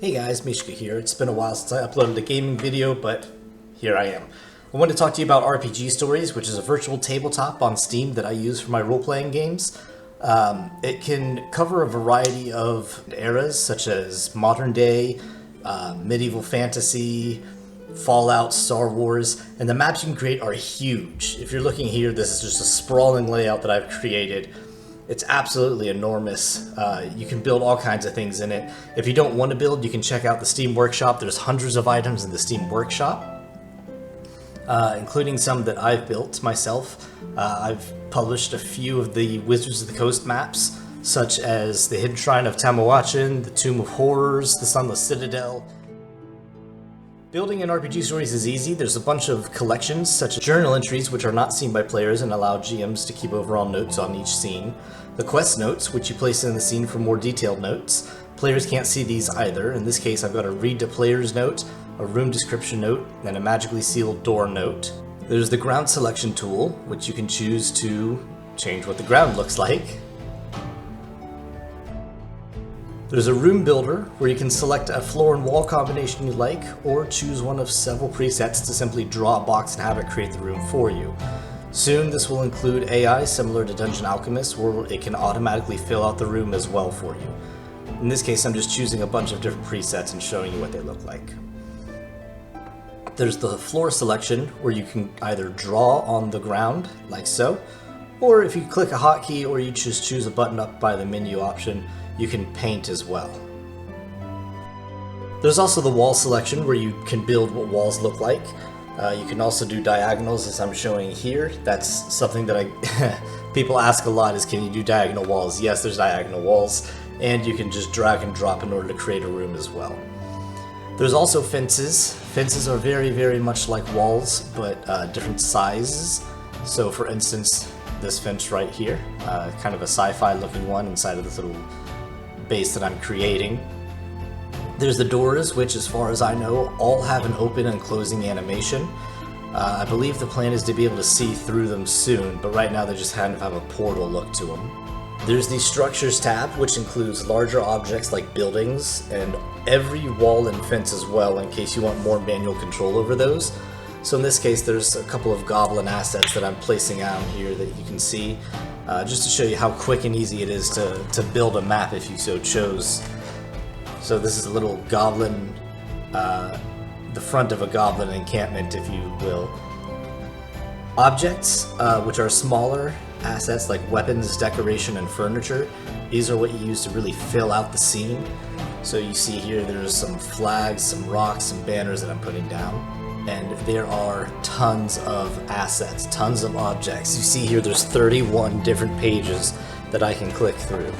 Hey guys, Mishka here. It's been a while since I uploaded a gaming video, but here I am. I want to talk to you about RPG Stories, which is a virtual tabletop on Steam that I use for my role-playing games. It can cover a variety of eras, such as modern day, medieval fantasy, Fallout, Star Wars, and the maps you can create are huge. If you're looking here, this is just a sprawling layout that I've created. It's absolutely enormous. You can build all kinds of things in it. If you don't want to build, you can check out the Steam Workshop. There's hundreds of items in the Steam Workshop, including some that I've built myself. I've published a few of the Wizards of the Coast maps, such as the Hidden Shrine of Tamawachin, the Tomb of Horrors, the Sunless Citadel. Building in RPG Stories is easy. There's a bunch of collections, such as journal entries, which are not seen by players and allow GMs to keep overall notes on each scene. The quest notes, which you place in the scene for more detailed notes. Players can't see these either. In this case, I've got a read to players note, a room description note, and a magically sealed door note. There's the ground selection tool, which you can choose to change what the ground looks like. There's a room builder where you can select a floor and wall combination you like, or choose one of several presets to simply draw a box and have it create the room for you. Soon this will include AI similar to Dungeon Alchemist, where it can automatically fill out the room as well for you. In this case, I'm just choosing a bunch of different presets and showing you what they look like. There's the floor selection where you can either draw on the ground, like so, or if you click a hotkey or you just choose a button up by the menu option, you can paint as well. There's also the wall selection where you can build what walls look like. You can also do diagonals, as I'm showing here. That's something that people ask a lot, is can you do diagonal walls? Yes, there's diagonal walls, and you can just drag and drop in order to create a room as well. There's also fences. Fences are very, very much like walls, but different sizes. So for instance, this fence right here, kind of a sci-fi looking one inside of this little base that I'm creating. There's the doors, which as far as I know, all have an open and closing animation. I believe the plan is to be able to see through them soon, but right now they just kind of have a portal look to them. There's the structures tab, which includes larger objects like buildings and every wall and fence as well, in case you want more manual control over those. So in this case, there's a couple of goblin assets that I'm placing out here that you can see, just to show you how quick and easy it is to build a map if you so chose. So this is a little goblin, the front of a goblin encampment, if you will. Objects, which are smaller assets like weapons, decoration, and furniture. These are what you use to really fill out the scene. So you see here there's some flags, some rocks, some banners that I'm putting down. And there are tons of assets, tons of objects. You see here there's 31 different pages that I can click through.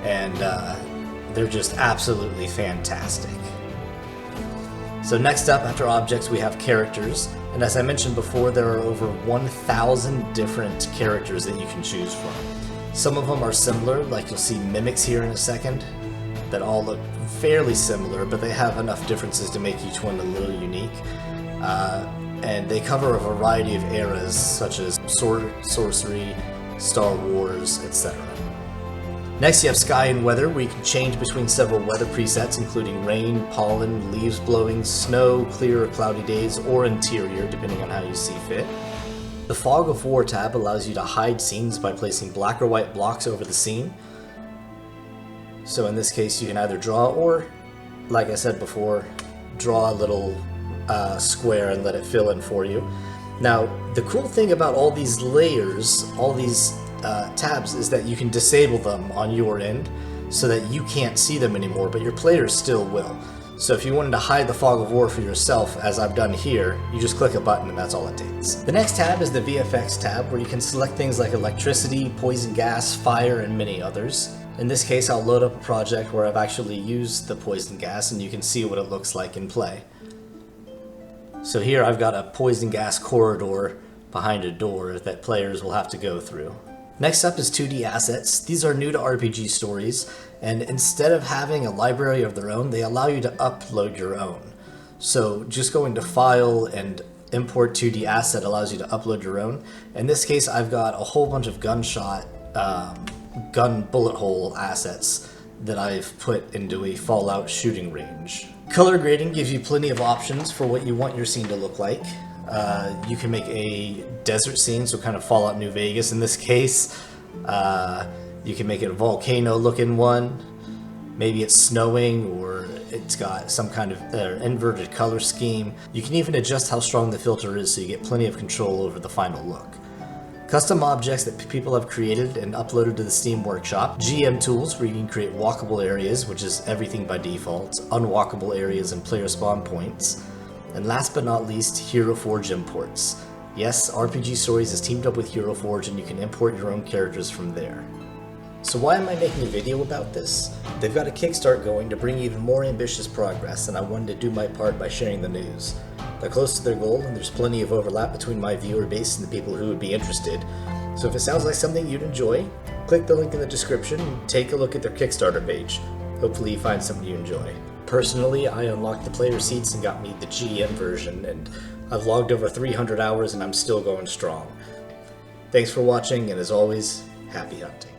And they're just absolutely fantastic. So next up, after objects, we have characters. And as I mentioned before, there are over 1,000 different characters that you can choose from. Some of them are similar, like you'll see mimics here in a second, that all look fairly similar, but they have enough differences to make each one a little unique. And they cover a variety of eras, such as sorcery, Star Wars, etc. Next, you have sky and weather, where you can change between several weather presets, including rain, pollen, leaves blowing, snow, clear or cloudy days, or interior, depending on how you see fit. The Fog of War tab allows you to hide scenes by placing black or white blocks over the scene. So in this case, you can either draw or, like I said before, draw a little square and let it fill in for you. Now, the cool thing about all these layers, all these tabs, is that you can disable them on your end so that you can't see them anymore, but your players still will. So if you wanted to hide the Fog of War for yourself, as I've done here, you just click a button and that's all it takes. The next tab is the VFX tab, where you can select things like electricity, poison gas, fire, and many others. In this case, I'll load up a project where I've actually used the poison gas, and you can see what it looks like in play. So here I've got a poison gas corridor behind a door that players will have to go through. Next up is 2D assets. These are new to RPG Stories, and instead of having a library of their own, they allow you to upload your own. So just going to File and Import 2D Asset allows you to upload your own. In this case, I've got a whole bunch of gun bullet hole assets that I've put into a Fallout shooting range. Color grading gives you plenty of options for what you want your scene to look like. You can make a desert scene, so kind of Fallout New Vegas in this case. You can make it a volcano looking one. Maybe it's snowing, or it's got some kind of inverted color scheme. You can even adjust how strong the filter is so you get plenty of control over the final look. Custom objects that people have created and uploaded to the Steam Workshop. GM tools where you can create walkable areas, which is everything by default. Unwalkable areas and player spawn points. And last but not least, Hero Forge imports. Yes, RPG Stories is teamed up with Hero Forge and you can import your own characters from there. So why am I making a video about this? They've got a Kickstarter going to bring even more ambitious progress, and I wanted to do my part by sharing the news. They're close to their goal, and there's plenty of overlap between my viewer base and the people who would be interested. So if it sounds like something you'd enjoy, click the link in the description and take a look at their Kickstarter page. Hopefully you find something you enjoy. Personally, I unlocked the player seats and got me the GM version, and I've logged over 300 hours and I'm still going strong. Thanks for watching, and as always, happy hunting.